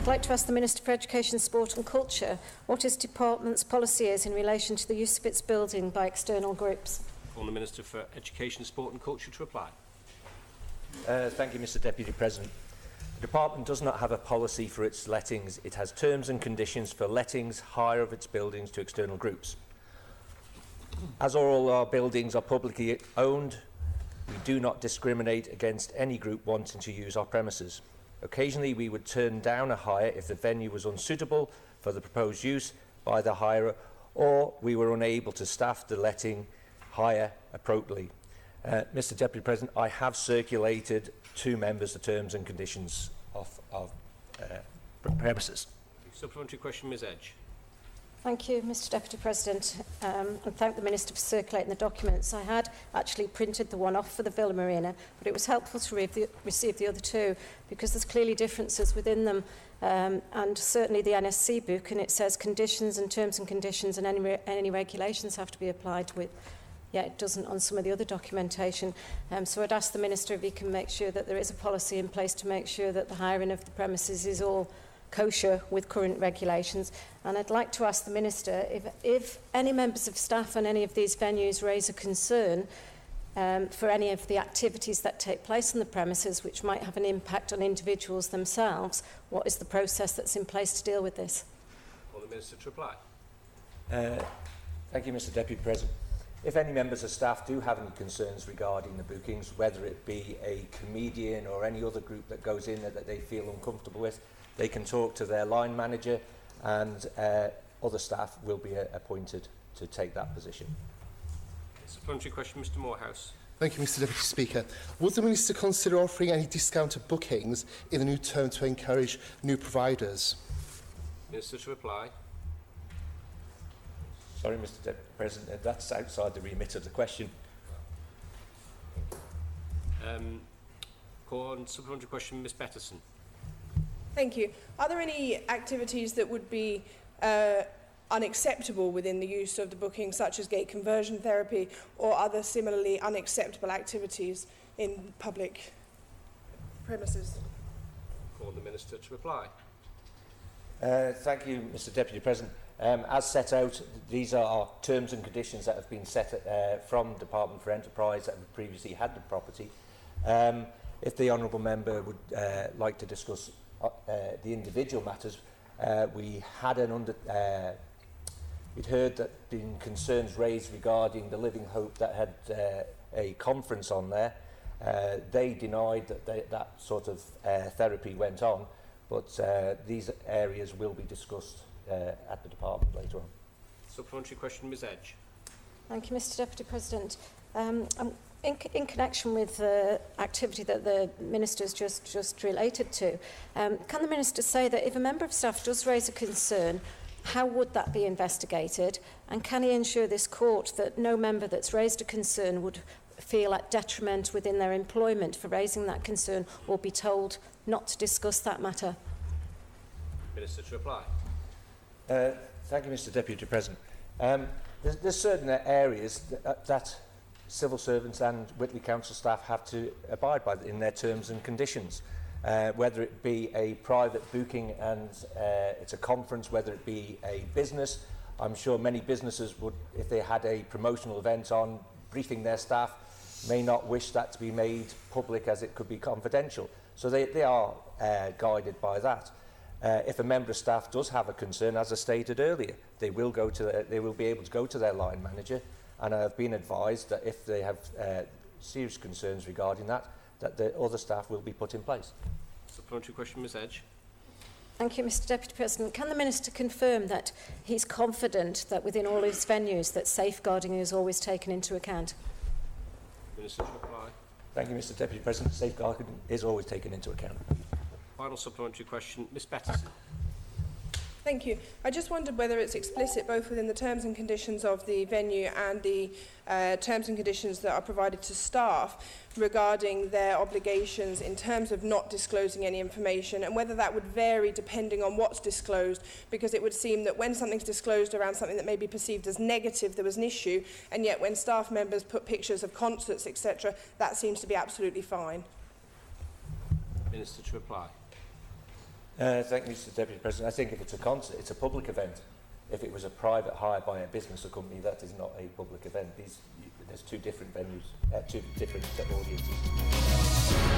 I'd like to ask the Minister for Education, Sport and Culture what his department's policy is in relation to the use of its building by external groups. On the Minister for Education, Sport and Culture to reply. Thank you, Mr Deputy President. The Department does not have a policy for its lettings. It has terms and conditions for lettings, hire of its buildings to external groups. As all our buildings are publicly owned, we do not discriminate against any group wanting to use our premises. Occasionally, we would turn down a hire if the venue was unsuitable for the proposed use by the hirer, or we were unable to staff the letting hire appropriately. Mr Deputy President, I have circulated to members the terms and conditions of premises. Supplementary question, Ms Edge. Thank you, Mr Deputy President, and thank the Minister for circulating the documents. I had actually printed the one off for the Villa Marina, but it was helpful to receive the other two because there's clearly differences within them, and certainly the NSC book, and it says conditions and terms and conditions and any regulations have to be applied with. Yeah, it doesn't on some of the other documentation. So I'd ask the Minister if he can make sure that there is a policy in place to make sure that the hiring of the premises is all kosher with current regulations. And I'd like to ask the Minister if any members of staff on any of these venues raise a concern for any of the activities that take place on the premises which might have an impact on individuals themselves, what is the process that's in place to deal with this? On the Minister to reply. Thank you, Mr Deputy President. If any members of staff do have any concerns regarding the bookings, whether it be a comedian or any other group that goes in there that they feel uncomfortable with, they can talk to their line manager, and other staff will be appointed to take that position. Supplementary question, Mr Morehouse. Thank you, Mr Deputy Speaker. Would the Minister consider offering any discounted bookings in the new term to encourage new providers? Minister to reply. Sorry, Mr Deputy President, that's outside the remit of the question. Call on supplementary question, Ms Bettison. Thank you. Are there any activities that would be unacceptable within the use of the booking, such as gate conversion therapy or other similarly unacceptable activities in public premises? Call on the Minister to reply. Thank you, Mr Deputy President. As set out, these are our terms and conditions that have been set from Department for Enterprise that have previously had the property. If the Honourable Member would like to discuss the individual matters, we had we'd heard that been concerns raised regarding the Living Hope that had a conference on there. They denied that that sort of therapy went on, but these areas will be discussed at the department later on. Supplementary question, Ms Edge. Thank you, Mr Deputy President. In connection with the activity that the Minister's just related to, can the Minister say that if a member of staff does raise a concern, how would that be investigated? And can he ensure this court that no member that's raised a concern would feel at detriment within their employment for raising that concern or be told not to discuss that matter? Minister to reply. Thank you, Mr Deputy President. There's certain areas that civil servants and Whitley Council staff have to abide by in their terms and conditions. Whether it be a private booking and it's a conference, whether it be a business, I'm sure many businesses would, if they had a promotional event on briefing their staff, may not wish that to be made public as it could be confidential. So they are guided by that. If a member of staff does have a concern, as I stated earlier, they will be able to go to their line manager, and I have been advised that if they have serious concerns regarding that the other staff will be put in place. Supplementary question, Ms Edge. Thank you, Mr Deputy President. Can the Minister confirm that he's confident that within all his venues that safeguarding is always taken into account? Minister to reply. Thank you, Mr Deputy President. Safeguarding is always taken into account. Final supplementary question, Ms Bettison. Thank you. I just wondered whether it's explicit both within the terms and conditions of the venue and the terms and conditions that are provided to staff regarding their obligations in terms of not disclosing any information, and whether that would vary depending on what's disclosed, because it would seem that when something's disclosed around something that may be perceived as negative, there was an issue, and yet when staff members put pictures of concerts, etc., that seems to be absolutely fine. Minister to reply. Thank you, Mr Deputy President. I think if it's a concert, it's a public event. If it was a private hire by a business or company, that is not a public event. There's two different venues, two different audiences.